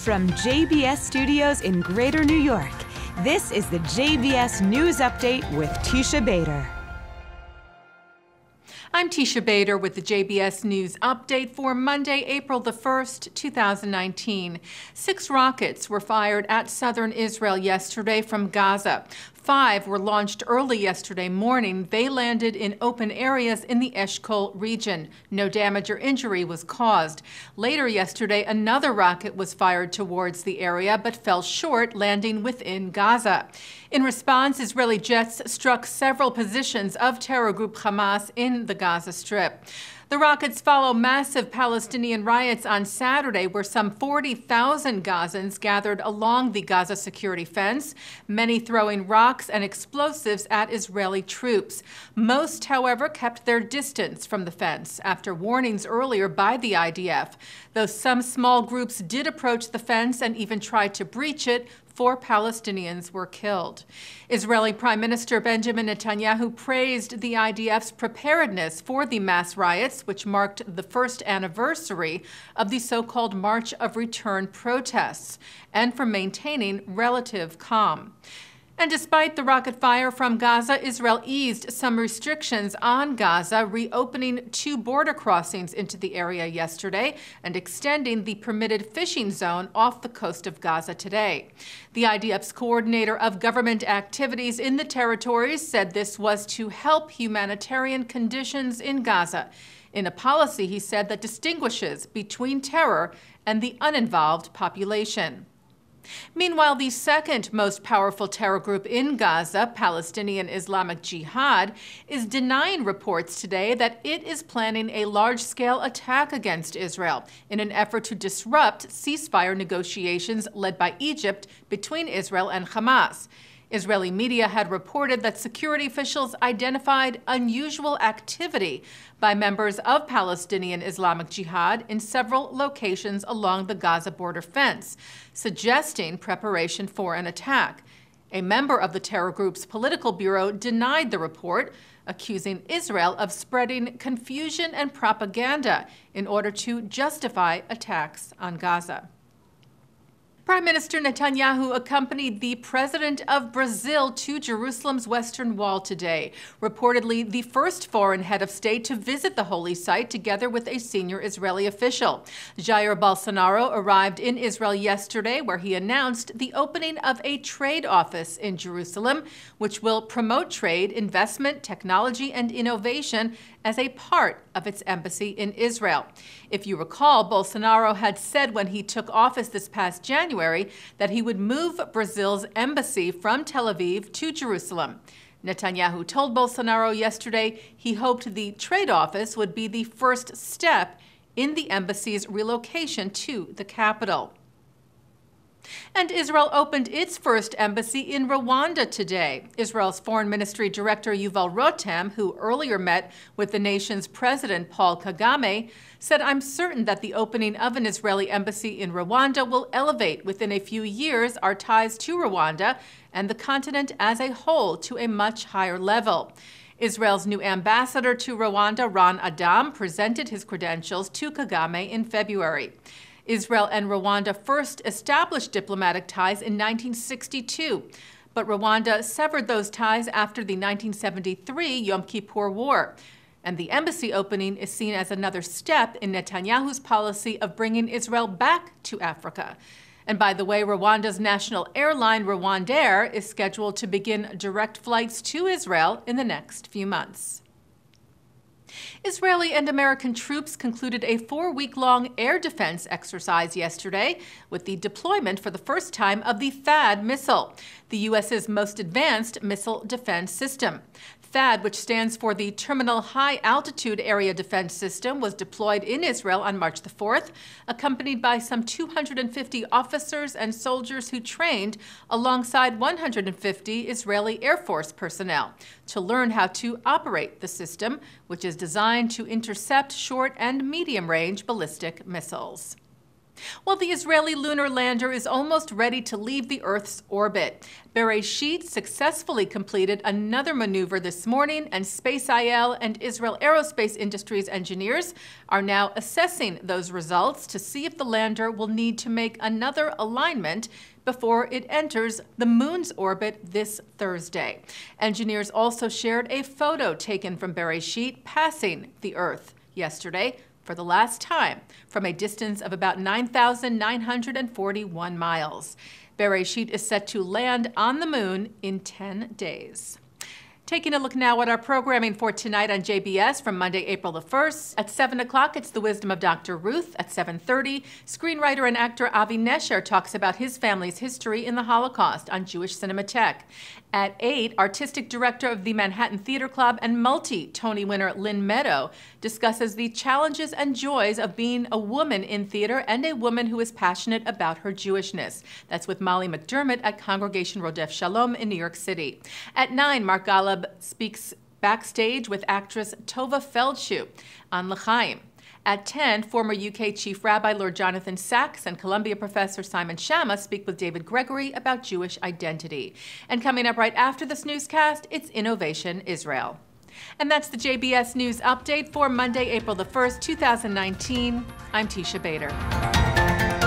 From JBS Studios in Greater New York, this is the JBS News Update with Teisha Bader. I'm Teisha Bader with the JBS News Update for Monday, April the 1st, 2019. 6 rockets were fired at southern Israel yesterday from Gaza. 5 were launched early yesterday morning. They landed in open areas in the Eshkol region. No damage or injury was caused. Later yesterday, another rocket was fired towards the area but fell short, landing within Gaza. In response, Israeli jets struck several positions of terror group Hamas in the Gaza Strip. The rockets follow massive Palestinian riots on Saturday, where some 40,000 Gazans gathered along the Gaza security fence, many throwing rocks and explosives at Israeli troops. Most, however, kept their distance from the fence after warnings earlier by the IDF. Though some small groups did approach the fence and even tried to breach it, 4 Palestinians were killed. Israeli Prime Minister Benjamin Netanyahu praised the IDF's preparedness for the mass riots, which marked the first anniversary of the so-called March of Return protests, and for maintaining relative calm. And despite the rocket fire from Gaza, Israel eased some restrictions on Gaza, reopening 2 border crossings into the area yesterday and extending the permitted fishing zone off the coast of Gaza today. The IDF's coordinator of government activities in the territories said this was to help humanitarian conditions in Gaza, in a policy, he said, that distinguishes between terror and the uninvolved population. Meanwhile, the second most powerful terror group in Gaza, Palestinian Islamic Jihad, is denying reports today that it is planning a large-scale attack against Israel in an effort to disrupt ceasefire negotiations led by Egypt between Israel and Hamas. Israeli media had reported that security officials identified unusual activity by members of Palestinian Islamic Jihad in several locations along the Gaza border fence, suggesting preparation for an attack. A member of the terror group's political bureau denied the report, accusing Israel of spreading confusion and propaganda in order to justify attacks on Gaza. Prime Minister Netanyahu accompanied the president of Brazil to Jerusalem's Western Wall today, reportedly the first foreign head of state to visit the holy site together with a senior Israeli official. Jair Bolsonaro arrived in Israel yesterday, where he announced the opening of a trade office in Jerusalem, which will promote trade, investment, technology, and innovation as a part of its embassy in Israel. If you recall, Bolsonaro had said when he took office this past January that he would move Brazil's embassy from Tel Aviv to Jerusalem. Netanyahu told Bolsonaro yesterday he hoped the trade office would be the first step in the embassy's relocation to the capital. And Israel opened its first embassy in Rwanda today. Israel's Foreign Ministry Director Yuval Rotem, who earlier met with the nation's President Paul Kagame, said, "I'm certain that the opening of an Israeli embassy in Rwanda will elevate within a few years our ties to Rwanda and the continent as a whole to a much higher level." Israel's new ambassador to Rwanda, Ron Adam, presented his credentials to Kagame in February. Israel and Rwanda first established diplomatic ties in 1962, but Rwanda severed those ties after the 1973 Yom Kippur War. And the embassy opening is seen as another step in Netanyahu's policy of bringing Israel back to Africa. And by the way, Rwanda's national airline, Rwandair, is scheduled to begin direct flights to Israel in the next few months. Israeli and American troops concluded a 4-week-long air defense exercise yesterday with the deployment for the first time of the THAAD missile, the U.S.'s most advanced missile defense system. THAAD, which stands for the Terminal High Altitude Area Defense System, was deployed in Israel on March the 4th, accompanied by some 250 officers and soldiers who trained alongside 150 Israeli Air Force personnel to learn how to operate the system, which is designed to intercept short and medium-range ballistic missiles. Well, the Israeli lunar lander is almost ready to leave the Earth's orbit. Bereshit successfully completed another maneuver this morning, and SpaceIL and Israel Aerospace Industries engineers are now assessing those results to see if the lander will need to make another alignment before it enters the moon's orbit this Thursday. Engineers also shared a photo taken from Bereshit passing the Earth yesterday for the last time from a distance of about 9,941 miles. Bereshit is set to land on the moon in 10 days. Taking a look now at our programming for tonight on JBS from Monday, April the 1st. At 7 o'clock, it's The Wisdom of Dr. Ruth. At 7:30, screenwriter and actor Avi Nesher talks about his family's history in the Holocaust on Jewish Cinematheque. At 8, artistic director of the Manhattan Theater Club and multi-Tony winner Lynn Meadow discusses the challenges and joys of being a woman in theater and a woman who is passionate about her Jewishness. That's with Molly McDermott at Congregation Rodef Shalom in New York City. At 9, Mark Golub speaks backstage with actress Tova Feldshuh on L'chaim. At 10, former UK Chief Rabbi Lord Jonathan Sacks and Columbia professor Simon Schama speak with David Gregory about Jewish identity. And coming up right after this newscast, it's Innovation Israel. And that's the JBS News Update for Monday, April the 1st, 2019. I'm Teisha Bader.